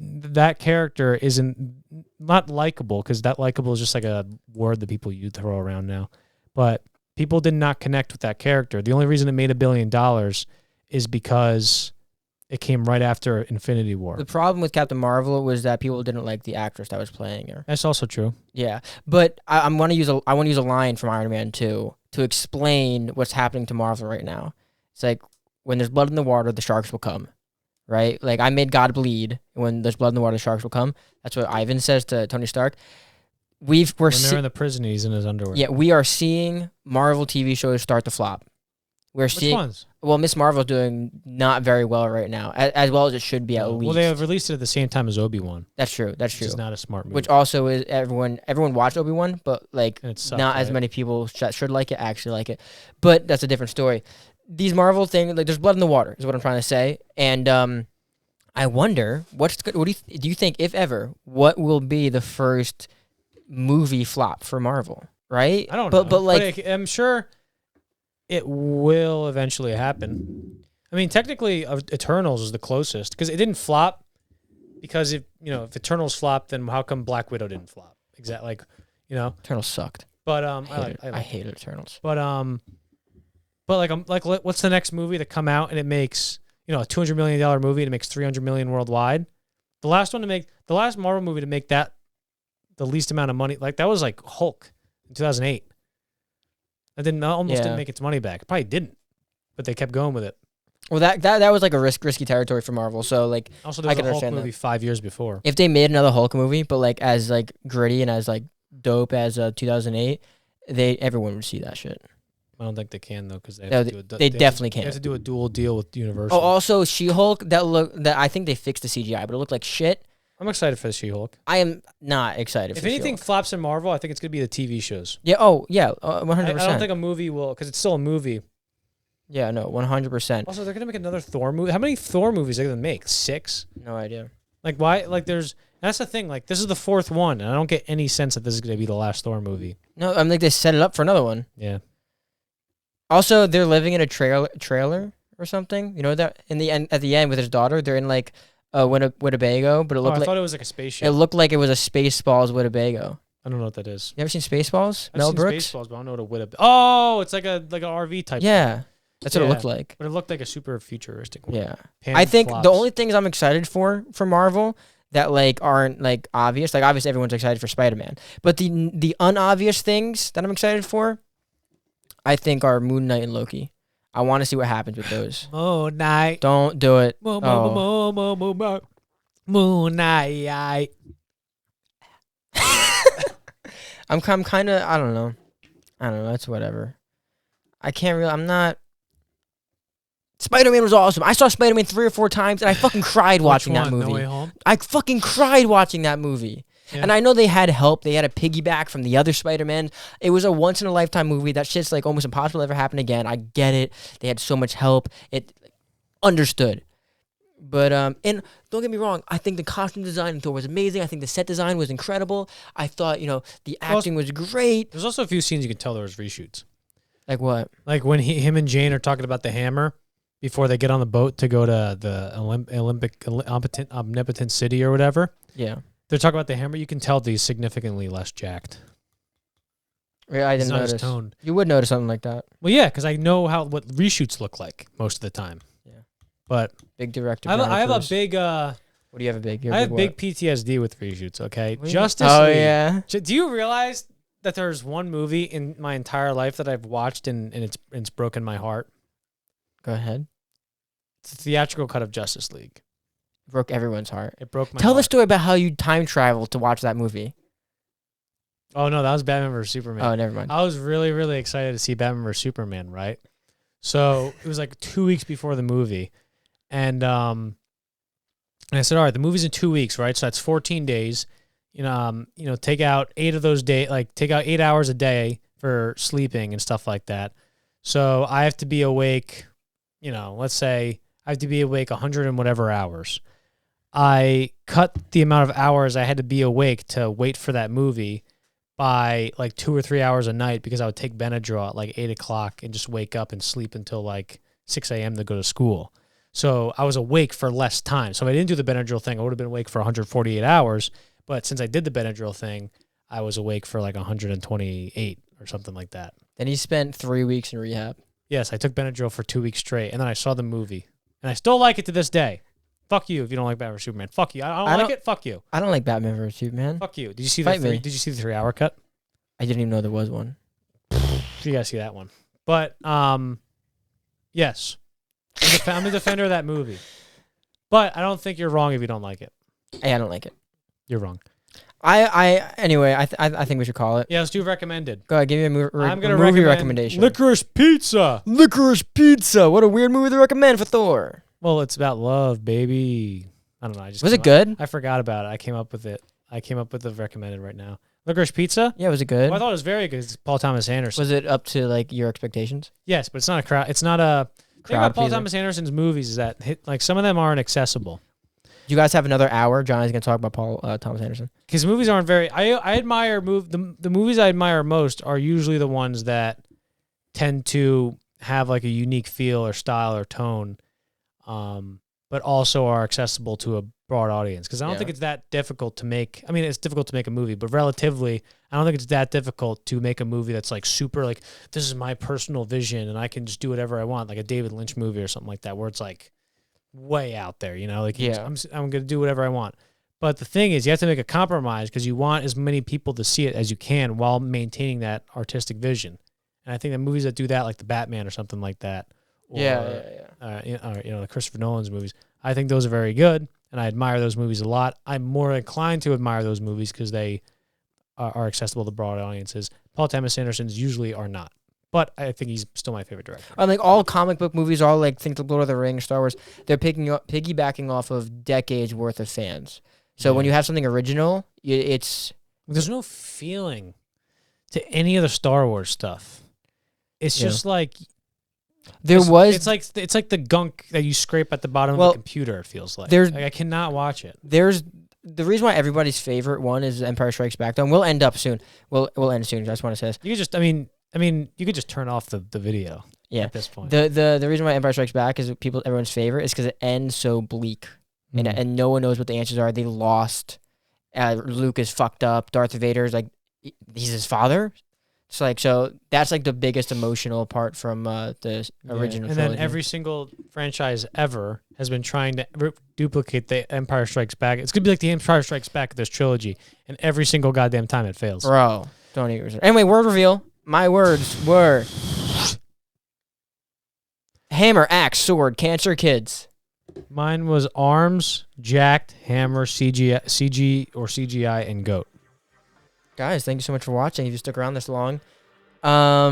that character isn't not likable because that likable is just like a word that people throw around now. But people did not connect with that character. The only reason it made $1 billion is because it came right after Infinity War. The problem with Captain Marvel was that people didn't like the actress that was playing her. That's also true. Yeah, but I want to use a line from Iron Man 2 to explain what's happening to Marvel right now. It's like when there's blood in the water, the sharks will come, right? Like I made God bleed. When there's blood in the water, the sharks will come. That's what Ivan says to Tony Stark. When they're in the prison, he's in his underwear. Yeah, we are seeing Marvel TV shows start to flop. Which ones? Well, Miss Marvel's doing not very well right now, as well as it should be at least. Well, they have released it at the same time as Obi-Wan. That's true. That's true. Which is not a smart movie. Which also is everyone watched Obi-Wan, but like And it sucked, not as right? many people should like it, actually like it. But that's a different story. These Marvel things, like there's blood in the water, is what I'm trying to say. And I wonder what do you think, if ever, what will be the first movie flop for Marvel? Right? I don't know. But like I'm sure it will eventually happen. I mean, technically, Eternals is the closest because it didn't flop. Because if Eternals flopped, then how come Black Widow didn't flop? Exactly, Eternals sucked. But I hated Eternals. But what's the next movie to come out and it makes a $200 million movie and it makes $300 million worldwide? The last Marvel movie to make that the least amount of money, like that was like Hulk in 2008. It didn't make its money back. It probably didn't, but they kept going with it. Well, that was like a risky territory for Marvel. So like, Also, there was a Hulk movie 5 years before. if they made another Hulk movie, but like as like gritty and as like dope as 2008, everyone would see that shit. I don't think they can though because they definitely They can't. have to do a dual deal with Universal. Oh, also She-Hulk that I think they fixed the CGI, but it looked like shit. I'm excited for the She-Hulk. I am not excited. If for anything She-Hulk. flops in Marvel, I think it's gonna be the TV shows. Yeah. Oh, yeah. 100%. I don't think a movie will because it's still a movie. Yeah. No. 100%. Also, they're gonna make another Thor movie. How many Thor movies are they gonna make? 6? No idea. Like why? Like that's the thing. Like this is the fourth one, and I don't get any sense that this is going to be the last Thor movie. No, I think they set it up for another one. Yeah. Also, they're living in a trailer or something. You know that in the end, at the end with his daughter, they're in like Winnebago, but it looked I like thought it was like a spaceship. it looked like it was a Spaceballs Winnebago. I don't know what that is. You ever seen Spaceballs? I've Mel seen Brooks. Spaceballs, but I don't know what a Winnebago. Oh, it's like an RV type. Yeah, thing. that's what it looked like. But it looked like a super futuristic one. Yeah, Pan I think flops. the only things I'm excited for Marvel that like aren't like obvious. Like obviously everyone's excited for Spider-Man, but the unobvious things that I'm excited for, I think are Moon Knight and Loki. I want to see what happens with those. Moon Knight. Don't do it. Moon Knight. I'm kind of I don't know. That's whatever. I can't really. I'm not. Spider-Man was awesome. I saw Spider-Man 3 or 4 times, and I fucking cried watching that movie. No Way Home? I fucking cried watching that movie. Yeah. And I know they had help. They had a piggyback from the other Spider-Man. It was a once-in-a-lifetime movie. That shit's like almost impossible to ever happen again. I get it. They had so much help. It understood. But and don't get me wrong. I think the costume design in Thor was amazing. I think the set design was incredible. I thought the acting was great. There's also a few scenes you can tell there was reshoots. Like what? Like when him and Jane are talking about the hammer before they get on the boat to go to the omnipotent city or whatever. Yeah. They're talking about the hammer. You can tell that he's significantly less jacked. Yeah, I He's didn't not as notice. toned. You would notice something like that. Well, yeah, because I know what reshoots look like most of the time. Yeah. But Big director. I have a Johnny big. Cruz. What do you have a big? I have big PTSD with reshoots. Okay, What do you- Justice Oh League. yeah. Do you realize that there's one movie in my entire life that I've watched and it's broken my heart? Go ahead. It's the theatrical cut of Justice League. Broke everyone's heart. It broke my Tell the heart. story about how you time traveled to watch that movie. Oh no, that was Batman vs Superman. Oh, never mind. I was really, really excited to see Batman vs Superman, right? So it was like 2 weeks before the movie. And I said, all right, the movie's in 2 weeks, right? So that's 14 days. Take out 8 of those days, like take out 8 hours a day for sleeping and stuff like that. So I have to be awake, let's say I have to be awake 100 and whatever hours. I cut the amount of hours I had to be awake to wait for that movie by like 2 or 3 hours a night because I would take Benadryl at like 8 o'clock and just wake up and sleep until like 6 a.m. to go to school. So I was awake for less time. So if I didn't do the Benadryl thing, I would have been awake for 148 hours. But since I did the Benadryl thing, I was awake for like 128 or something like that. Then he spent 3 weeks in rehab. Yes, I took Benadryl for 2 weeks straight, and then I saw the movie. And I still like it to this day. Fuck you if you don't like Batman vs Superman. Fuck you. I don't like it. Fuck you. I don't like Batman vs Superman. Fuck you. Did you see Fight me. Did you see the 3-hour cut? I didn't even know there was one. You gotta see that one. But yes, I'm a defender of that movie. But I don't think you're wrong if you don't like it. Hey, I don't like it. You're wrong. Anyway, I think we should call it. Yeah, let's do recommended. Go ahead, give me a I'm gonna movie recommend recommendation. Licorice Pizza. Licorice Pizza. What a weird movie to recommend for Thor. Well, it's about love, baby. I don't know. Was it good? I forgot about it. I came up with it. I came up with the recommended right now. Licorice Pizza. Yeah, was it good? Well, I thought it was very good. It's Paul Thomas Anderson. Was it up to like your expectations? Yes, but it's not a crowd. It's not a. The thing Crowd about Paul pleaser? Thomas Anderson's movies is that some of them aren't accessible. Do you guys have another hour? Johnny's gonna talk about Paul Thomas Anderson. Because movies aren't very. I admire the movies I admire most are usually the ones that tend to have like a unique feel or style or tone, but also are accessible to a broad audience. Because I don't Yeah. think it's that difficult to make. I mean, it's difficult to make a movie, but relatively, I don't think it's that difficult to make a movie that's like super like this is my personal vision and I can just do whatever I want, like a David Lynch movie or something like that, where it's like way out there, like Yeah. I'm gonna do whatever I want. But the thing is, you have to make a compromise because you want as many people to see it as you can while maintaining that artistic vision. And I think that movies that do that, like the Batman or something like that, or the Christopher Nolan's movies, I think those are very good, and I admire those movies a lot. I'm more inclined to admire those movies because they are accessible to broad audiences. Paul Thomas Anderson's usually are not, but I think he's still my favorite director. Like all comic book movies, all like think of Lord of the Rings, Star Wars, they're piggybacking off of decades worth of fans. So when Yeah. you have something original, it's There's no feeling to any of the Star Wars stuff. It's Yeah. just like It's like the gunk that you scrape at the bottom of a computer. It feels like. I cannot watch it. There's the reason why everybody's favorite one is Empire Strikes Back. Though, and we'll end up soon. We'll end soon. I just want to say this. You could just, I mean, you could just turn off the video. Yeah. At this point, the reason why Empire Strikes Back is everyone's favorite is because it ends so bleak, and no one knows what the answers are. They lost. Luke is fucked up. Darth Vader's like, he's his father. So that's like the biggest emotional part from the original. And trilogy. then every single franchise ever has been trying to duplicate the Empire Strikes Back. It's gonna be like the Empire Strikes Back of this trilogy, and every single goddamn time it fails. Bro, don't even. Anyway, word reveal. My words were hammer, axe, sword, cancer, kids. Mine was arms, jacked, hammer, CGI, and goat. Guys, thank you so much for watching. If you stuck around this long, Yeah,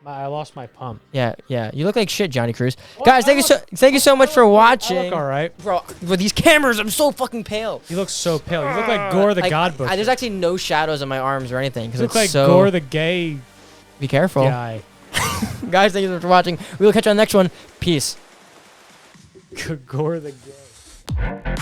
I lost my pump. Yeah. You look like shit, Johnny Cruz. Guys, thank you so much for watching. I look all right, bro. With these cameras, I'm so fucking pale. You look so pale. You look like Gore the God Butcher. There's actually no shadows on my arms or anything. You look like Gore the gay. Be careful, guy. Guys, thank you so much for watching. We will catch you on the next one. Peace. Gore the gay.